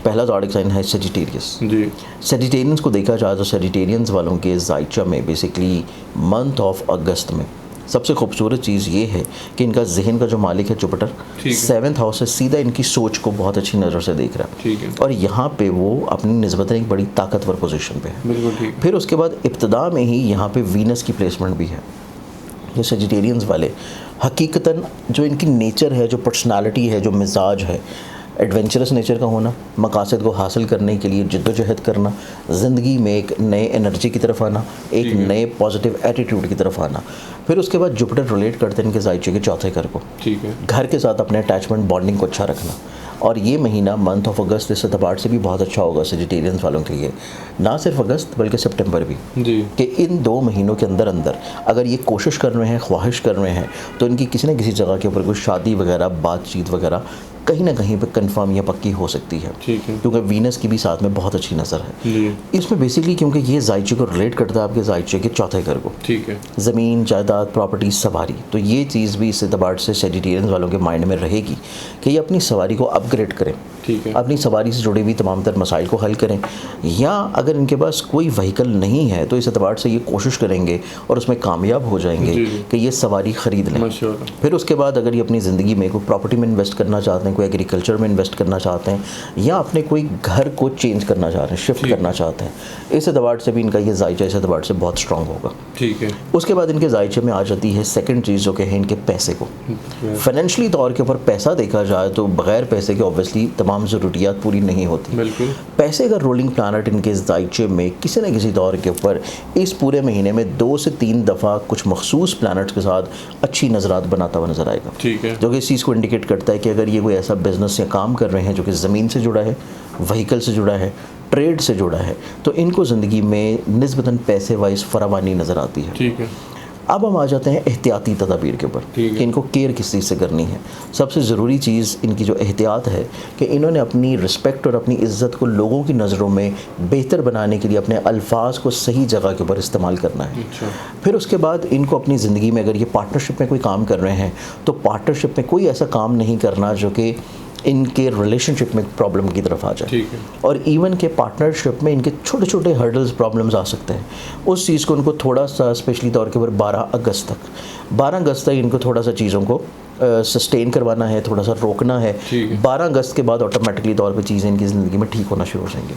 पहला zodiac sign है Sagittarius जी। Sagittarians को देखा जाए तो सेजिटेरियंस वालों के ज़ाइचा में बेसिकली मंथ ऑफ अगस्त में सबसे खूबसूरत चीज़ ये है कि इनका जहन का जो मालिक है जुपिटर 7th हाउस से सीधा इनकी सोच को बहुत अच्छी नज़र से देख रहा है। ठीक है। और यहाँ पे वो अपनी निस्बतन एक बड़ी ताकतवर पोजीशन पे है। बिल्कुल ठीक। फिर उसके बाद इब्तदा में ही यहाँ पे वीनस की प्लेसमेंट भी है। ये सेजिटेरियंस वाले हकीकतन जो इनकी नेचर है, जो पर्सनालिटी है, जो मिजाज है, एडवेंचरस नेचर का होना, मकासद को हासिल करने के लिए जद्दोजहद करना, ज़िंदगी में एक नए एनर्जी की तरफ आना, एक नए पॉजिटिव एटीट्यूड की तरफ आना। फिर उसके बाद जुपिटर रिलेट करते हैं इनके ज़ाइचे के चौथे घर को। ठीक है। घर के साथ अपने अटैचमेंट बॉन्डिंग को अच्छा रखना। और ये महीना मंथ ऑफ अगस्त इस एतबार से भी बहुत अच्छा होगा सेजिटेरियंस वालों के लिए, ना सिर्फ अगस्त बल्कि सितंबर भी जी। कि इन 2 महीनों के अंदर अंदर अगर ये कोशिश कर रहे हैं, ख्वाहिश कर रहे हैं, तो इनकी किसी न किसी जगह के ऊपर कोई शादी वगैरह, बातचीत वगैरह कहीं ना कहीं पे कंफर्म या पक्की हो सकती है। ठीक है। क्योंकि वीनस की भी साथ में बहुत अच्छी नज़र है जी। इसमें बेसिकली, क्योंकि ये ज़ाइचे को रिलेट करता है आपके ज़ाइचे के चौथे घर को। ठीक है। ज़मीन, जायदाद, प्रॉपर्टी, सवारी, तो ये चीज़ भी इस एतबार से सेजिटेरियंस वालों के माइंड में रहेगी कि ये अपनी सवारी को अपग्रेड करें। ठीक है। अपनी सवारी से जुड़ी हुई तमाम तर मसाइल को हल करें, या अगर इनके पास कोई व्हीकल नहीं है तो इस एतबार से ये कोशिश करेंगे और उसमें कामयाब हो जाएंगे कि ये सवारी ख़रीद लें। फिर उसके बाद अगर ये अपनी ज़िंदगी में कोई प्रॉपर्टी में इन्वेस्ट करना चाहते हैं, कोई एग्रीकल्चर में इन्वेस्ट करना चाहते हैं, या अपने कोई घर को चेंज करना चाह रहे हैं, शिफ्ट करना चाहते हैं, इस एतबार से भी इनका ये ज़ाइचा इस एतबार से बहुत स्ट्रॉन्ग होगा। ठीक है। उसके बाद इनके ज़ाइचे में आ जाती है सेकंड चीज़ जो कि है इनके पैसे को। फाइनेंशियली तौर के ऊपर पैसा देखा जाए तो बग़ैर पैसे के ऑब्वियसली तमाम ज़रूरियात पूरी नहीं होती। बिल्कुल। पैसे का रोलिंग प्लानट इनके ज़ाइचे में किसी न किसी दौर के ऊपर इस पूरे महीने में 2 से 3 दफ़ा कुछ मखसूस प्लानट्स के साथ अच्छी नज़रात बनाता हुआ नज़र आएगा। ठीक है। जो कि इस चीज़ को इंडिकेट करता है कि अगर ये कोई ऐसा बिजनेस या काम कर रहे हैं जो कि ज़मीन से जुड़ा है, व्हीकल से जुड़ा है, ट्रेड से जुड़ा है, तो इनको ज़िंदगी में निस्बतन पैसे वाइज फरावानी नज़र आती है। ठीक है। अब हम आ जाते हैं एहतियाती तदाबीर के ऊपर कि इनको केयर किस चीज़ से करनी है। सबसे ज़रूरी चीज़ इनकी जो एहतियात है कि इन्होंने अपनी रिस्पेक्ट और अपनी इज़्ज़त को लोगों की नज़रों में बेहतर बनाने के लिए अपने अल्फाज को सही जगह के ऊपर इस्तेमाल करना है। फिर उसके बाद इनको अपनी ज़िंदगी में अगर ये पार्टनरशिप में कोई काम कर रहे हैं तो पार्टनरशिप में कोई ऐसा काम नहीं करना जो कि इनके रिलेशनशिप में प्रॉब्लम की तरफ आ जाए। ठीक है। और इवन के पार्टनरशिप में इनके छोटे छोटे हर्डल्स, प्रॉब्लम्स आ सकते हैं। उस चीज़ को उनको थोड़ा सा स्पेशली तौर के ऊपर 12 अगस्त तक इनको थोड़ा सा चीज़ों को सस्टेन करवाना है, थोड़ा सा रोकना है। 12 अगस्त के बाद ऑटोमेटिकली तौर पे चीज़ें इनकी ज़िंदगी में ठीक होना शुरू हो जाएंगी।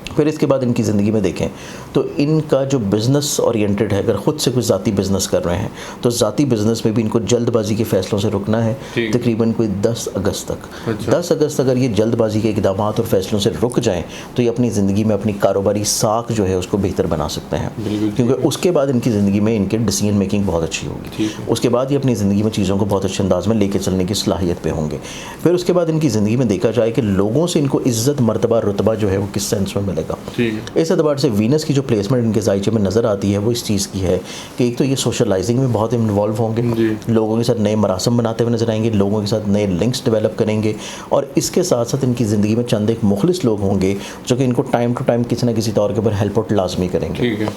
फिर इसके बाद इनकी ज़िंदगी में देखें तो इनका जो बिज़नेस ओरिएंटेड है, अगर ख़ुद से कुछ ज़ाती बिज़नेस कर रहे हैं तो ज़ाती बिज़नेस में भी इनको जल्दबाजी के फ़ैसलों से रुकना है। तकरीबन कोई 10 अगस्त तक 10 अगस्त अगर ये जल्दबाजी के इक़दाम और फ़ैसलों से रुक जाएँ तो ये अपनी ज़िंदगी में अपनी कारोबारी साख जो है उसको बेहतर बना सकते हैं, क्योंकि उसके बाद इनकी ज़िंदगी में इनके डिसीजन मेकिंग बहुत अच्छी होगी। उसके बाद ये अपनी ज़िंदगी में चीज़ों को बहुत अच्छे अंदाज में लेके चलने की सलाहियत पे होंगे। फिर उसके बाद इनकी ज़िंदगी में देखा जाए कि लोगों से इनको इज़्ज़त, मर्तबा, रुतबा जो है वो किस सेंस में मिलेगा। इस एतबार से वीनस की जो प्लेसमेंट इनके ज़ाइचे में नज़र आती है वो इस चीज़ की है कि एक तो ये सोशलाइजिंग में बहुत इन्वॉल्व होंगे, लोगों के साथ नए मरासम बनाते हुए नजर आएंगे, लोगों के साथ नए लिंक्स डेवलप करेंगे, और इसके साथ साथ इनकी ज़िंदगी में चंद एक मुखलिस लोग होंगे जो कि इनको टाइम टू टाइम किसी न किसी तौर के ऊपर हेल्प आउट लाजमी करेंगे।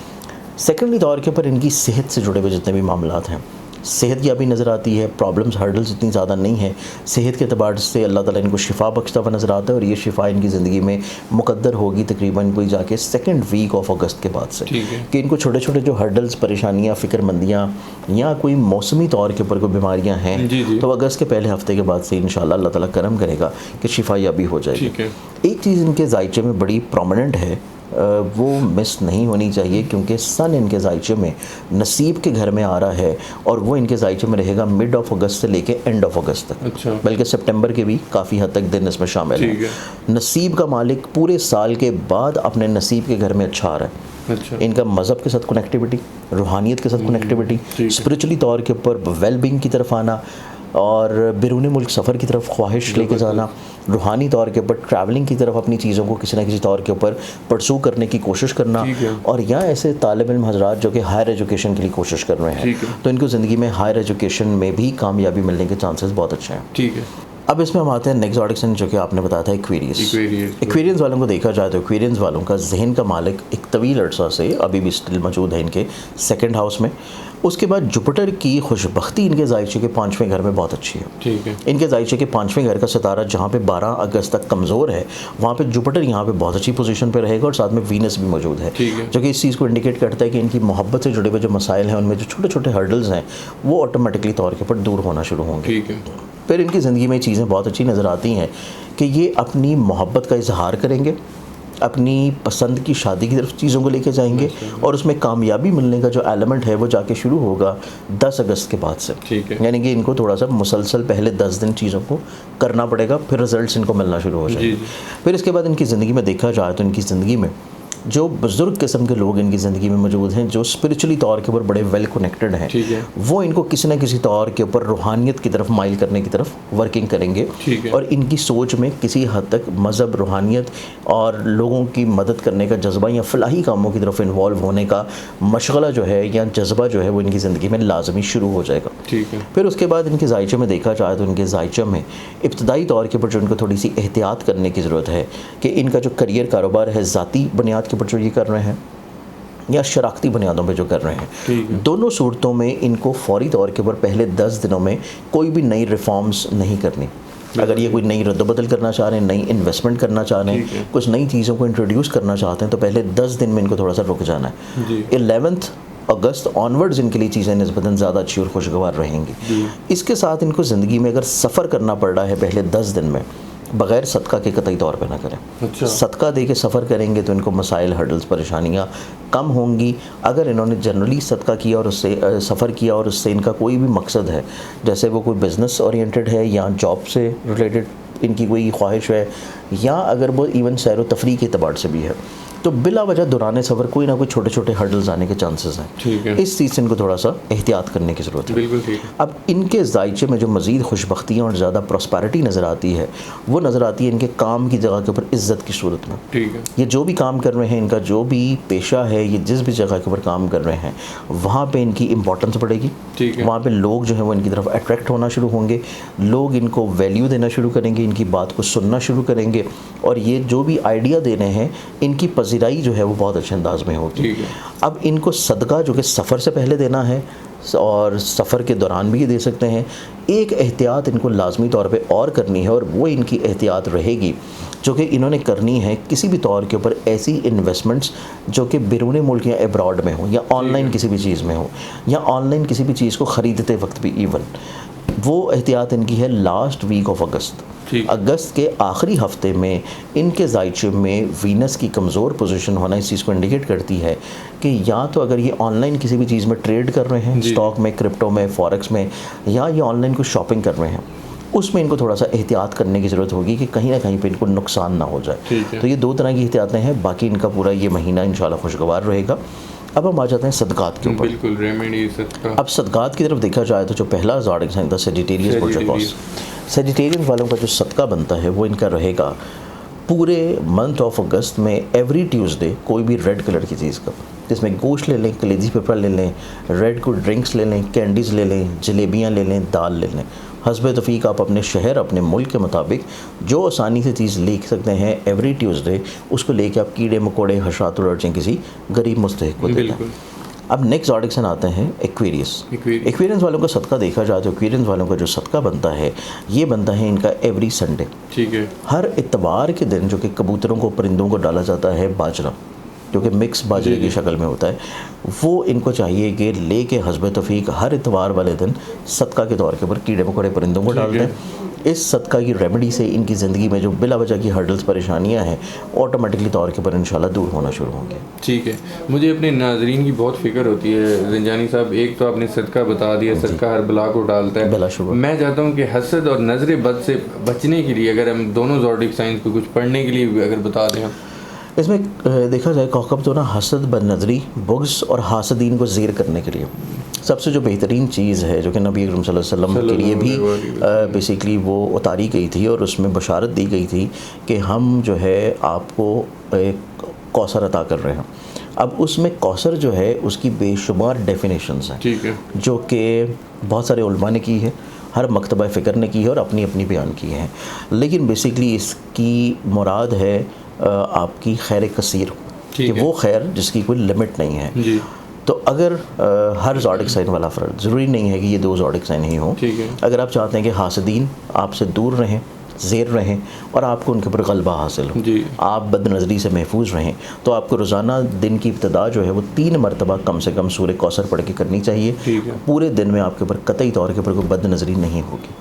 सेकेंडली तौर के ऊपर इनकी सेहत से जुड़े हुए जितने भी मामलात हैं, सेहत की अभी नज़र आती है, प्रॉब्लम्स, हर्डल्स इतनी ज़्यादा नहीं है। सेहत के अतबार से अल्लाह ताला इनको शिफा बख्शता हुआ नज़र आता है, और ये शिफा इनकी ज़िंदगी में मुकद्दर होगी तकरीबन कोई जाके 2nd वीक ऑफ अगस्त के बाद से, कि इनको छोटे छोटे जो हर्डल्स, परेशानियाँ, फ़िक्रमंदियाँ या कोई मौसमी तौर के ऊपर कोई बीमारियाँ हैं तो अगस्त के पहले हफ्ते के बाद से इंशाअल्लाह अल्लाह ताला करम करेगा कि शिफा याबी हो जाएगी। एक चीज़ इनके ज़ाइचे में बड़ी प्रोमिनेंट है, वो मिस नहीं होनी चाहिए, क्योंकि सन इनके ज़ाइचे में नसीब के घर में आ रहा है, और वो इनके ज़ाइचे में रहेगा मिड ऑफ अगस्त से लेके एंड ऑफ अगस्त तक। बल्कि सितंबर के भी काफ़ी हद तक दिन इसमें शामिल है। नसीब का मालिक पूरे साल के बाद अपने नसीब के घर में अच्छा आ रहा है। इनका मज़हब के साथ कनेक्टिविटी, रूहानियत के साथ कनेक्टिविटी, स्पिरिचुअली तौर के ऊपर वेलबींग की तरफ आना, और बैरून मुल्क सफ़र की तरफ ख्वाहिश लेके जाना, रूहानी तौर के ऊपर ट्रैवलिंग की तरफ अपनी चीज़ों को किसी न किसी तौर के ऊपर परसू करने की कोशिश करना, और यहाँ ऐसे तालिब इल्म हज़रात जो कि हायर एजुकेशन के लिए कोशिश कर रहे हैं तो इनको ज़िंदगी में हायर एजुकेशन में भी कामयाबी मिलने के चांसेस बहुत अच्छे हैं। अब इसमें हम आते हैं नेक्स्ट ज़ोडिक साइन जो कि आपने बताया था एक्वेरियस। एक्वेरियंस वालों को देखा जाए तो एक्वेरियंस वालों का जहन का मालिक एक तवील अरसा से अभी भी स्टिल मौजूद है इनके सेकंड हाउस में। उसके बाद जुपिटर की खुशबख्ती इनके जायचे के 5वें घर में बहुत अच्छी है। ठीक है। इनके जायचे के 5वें घर का सितारा जहाँ पे 12 अगस्त तक कमज़ोर है, वहाँ पे जुपिटर यहाँ पे बहुत अच्छी पोजीशन पे रहेगा और साथ में वीनस भी मौजूद है, जो कि इस चीज़ को इंडिकेट करता है कि इनकी मोहब्बत से जुड़े हुए जो मसाइल हैं उनमें जो छोटे छोटे हर्डल्स हैं वो ऑटोमेटिकली तौर के ऊपर दूर होना शुरू होंगे। ठीक है। फिर इनकी ज़िंदगी में चीज़ें बहुत अच्छी नज़र आती हैं कि ये अपनी मोहब्बत का इजहार करेंगे, अपनी पसंद की शादी की तरफ चीज़ों को लेके जाएंगे और उसमें कामयाबी मिलने का जो एलिमेंट है वो जाके शुरू होगा 10 अगस्त के बाद से। ठीक है। यानी कि इनको थोड़ा सा मुसलसल पहले 10 दिन चीज़ों को करना पड़ेगा, फिर रिजल्ट्स इनको मिलना शुरू हो जाएंगे। फिर इसके बाद इनकी ज़िंदगी में देखा जाए तो इनकी ज़िंदगी में जो बुज़ुर्ग किस्म के लोग इनकी ज़िंदगी में मौजूद हैं, जो स्पिरिचुअली तौर के ऊपर बड़े वेल कनेक्टेड हैं, वो इनको किसी न किसी तौर के ऊपर रूहानियत की तरफ माइल करने की तरफ वर्किंग करेंगे और इनकी सोच में किसी हद तक मज़हब, रूहानियत और लोगों की मदद करने का जज्बा या फलाही कामों की तरफ इन्वॉल्व होने का मशगला जो है या जज्बा जो है वो इनकी ज़िंदगी में लाजमी शुरू हो जाएगा। ठीक है। फिर उसके बाद इनके जायचे में देखा जाए तो इनके जायचे में इब्तदाई तौर के ऊपर जो इनको थोड़ी सी एहतियात करने की ज़रूरत है कि इनका जो करियर कारोबार है ज़ाती बुनियाद के ऊपर जो ये कर रहे हैं या शराकती बुनियादों पे जो कर रहे हैं, दोनों सूरतों में इनको फौरी तौर के ऊपर पहले 10 दिनों में कोई भी नई रिफॉर्म्स नहीं करनी। अगर ये कोई नई रद्द-बदल करना चाह रहे हैं, नई इन्वेस्टमेंट करना चाह रहे हैं, कुछ नई चीज़ों को इंट्रोड्यूस करना चाहते हैं तो पहले 10 दिन में इनको थोड़ा सा रुक जाना है। 11 अगस्त ऑनवर्ड्स इनके लिए चीज़ें निस्बतन ज़्यादा अच्छी और खुशगवार रहेंगी। इसके साथ इनको ज़िंदगी में अगर सफ़र करना पड़ रहा है पहले 10 दिन में, बग़ैर सदका के कतई तौर पे ना करें। अच्छा। सदका दे के सफ़र करेंगे तो इनको मसाइल, हर्डल्स, परेशानियाँ कम होंगी। अगर इन्होंने जनरली सदका किया और उससे सफ़र किया और उससे इनका कोई भी मकसद है, जैसे वो कोई बिज़नेस ओरिएंटेड है या जॉब से रिलेटेड इनकी कोई ख्वाहिश है या अगर वो इवन सैर व तफरीह के अतबार से भी है, तो बिला वजह दौरान सफ़र कोई ना कोई छोटे छोटे हर्डल्स आने के चांसेस हैं। ठीक है। इस चीज़ से इनको थोड़ा सा एहतियात करने की ज़रूरत है। बिल्कुल ठीक है। अब इनके जायचे में जो मज़ीद खुशबख्तियाँ और ज़्यादा प्रॉस्पेरिटी नज़र आती है वो नज़र आती है इनके काम की जगह के ऊपर इज़्ज़त की सूरत में। ठीक है। ये जो भी काम कर रहे हैं, इनका जो भी पेशा है, ये जिस भी जगह के ऊपर काम कर रहे हैं वहाँ पे इनकी इंपॉर्टेंस बढ़ेगी। ठीक है। वहाँ पे लोग जो है वो इनकी तरफ अट्रैक्ट होना शुरू होंगे, लोग इनको वैल्यू देना शुरू करेंगे, इनकी बात को सुनना शुरू करेंगे और ये जो भी आइडिया दे रहे हैं इनकी पजीराई जो है वो बहुत अच्छे अंदाज में होगी। ठीक है। अब इनको सदका जो कि सफ़र से पहले देना है और सफ़र के दौरान भी ये दे सकते हैं। एक एहतियात इनको लाजमी तौर पे और करनी है और वो इनकी एहतियात रहेगी जो कि इन्होंने करनी है किसी भी तौर के ऊपर ऐसी इन्वेस्टमेंट्स जो कि बैरून मुल्क या अब्रॉड में हो या ऑनलाइन किसी भी चीज़ में हो या ऑनलाइन किसी भी चीज़ को ख़रीदते वक्त भी इवन, वो एहतियात इनकी है लास्ट वीक ऑफ अगस्त। अगस्त के आखिरी हफ्ते में इनके जायचे में वीनस की कमज़ोर पोजीशन होना इस चीज़ को इंडिकेट करती है कि या तो अगर ये ऑनलाइन किसी भी चीज़ में ट्रेड कर रहे हैं, स्टॉक में, क्रिप्टो में, फॉरेक्स में, या ये ऑनलाइन कुछ शॉपिंग कर रहे हैं, उसमें इनको थोड़ा सा एहतियात करने की ज़रूरत होगी कि कहीं ना कहीं पे इनको नुकसान ना हो जाए। तो ये दो तरह की एहतियातें हैं। बाकी इनका पूरा ये महीना इंशाल्लाह खुशगवार रहेगा। अब हम आ जाते हैं सदकात के ऊपर। बिल्कुल, रेमेडी सदका। अब सदकात की तरफ देखा जाए तो जो पहला ज़ोडिक साइन था सजिटेरियस बुल्चरकॉस, सजिटेरियस वालों का जो सदका बनता है वो इनका रहेगा पूरे मंथ ऑफ अगस्त में एवरी ट्यूसडे कोई भी रेड कलर की चीज़ का, जिसमें गोश्त ले लें, कलेजी पेपर ले लें, रेड को ड्रिंक्स ले लें, कैंडीज़ ले लें, जलेबियाँ ले लें, दाल ले लें। हस्ब तफ़ीक आप अपने शहर, अपने मुल्क के मुताबिक जो आसानी से चीज़ ले सकते हैं एवरी ट्यूसडे, उसको लेके आप कीड़े मकोड़े, हशरात उड़र्चें किसी गरीब मुस्तहिक को देते हैं। अब नेक्स्ट ज़ोडिक साइन आते हैं एक्वेरियस। एक्वेरियस वालों का सदका देखा जाए तो एक्वेरियस वालों का जो सदका बनता है ये बनता है इनका एवरी संडे। ठीक है। हर इतवार के दिन जो कि कबूतरों को, परिंदों को डाला जाता है बाजरा, जो कि मिक्स बाजरे की शक्ल में होता है, वो इनको चाहिए कि लेके हस्ब तौफीक हर इतवार वाले दिन सदका के तौर के ऊपर कीड़े मकोड़े परिंदों को डाल दें। इस सदका की रेमेडी से इनकी ज़िंदगी में जो बिला वजह की हर्डल्स, परेशानियां हैं, ऑटोमेटिकली तौर के ऊपर इंशाल्लाह दूर होना शुरू होंगे। ठीक है। मुझे अपने नाजरीन की बहुत फ़िक्र होती है रंजानी साहब। एक तो आपने सदका बता दिया, सदका हर बला को डालता है। मैं चाहता हूँ कि हसद और नज़र बद से बचने के लिए अगर हम दोनों ज़ोडिक साइंस को कुछ पढ़ने के लिए अगर बता दें। इसमें देखा जाए कौकब तो ना हसद, बदनज़री, बुग़्ज़ और हासदीन को ज़ेर करने के लिए सबसे जो बेहतरीन चीज़ है जो कि नबी अकरम सल्लल्लाहु अलैहि वसल्लम के लिए भी बेसिकली वो उतारी गई थी और उसमें बशारत दी गई थी कि हम जो है आपको एक कौसर अता कर रहे हैं। अब उसमें कौसर जो है उसकी बेशुमार डेफिनेशंस हैं। ठीक है। जो कि बहुत सारे उलमा ने की है हर मकतबा फ़िक्र ने की है और अपनी अपनी बयान की है, लेकिन बेसिकली इसकी मुराद है आपकी खैर कसीर, कि वो खैर जिसकी कोई लिमिट नहीं है जी। तो अगर हर ज़ोडिक साइन वाला फ़र्द, ज़रूरी नहीं है कि ये 2 ज़ोडिक साइन ही हों, अगर आप चाहते हैं कि हासदीन आपसे दूर रहें, ज़ेर रहें और आपको उनके ऊपर गलबा हासिल हो, आप बदनज़री से महफूज रहें, तो आपको रोज़ाना दिन की इब्तिदा जो है वो 3 मरतबा कम से कम सूरह कौसर पढ़ के करनी चाहिए। पूरे दिन में आपके ऊपर कतई तौर के ऊपर कोई बदनज़री नहीं होगी।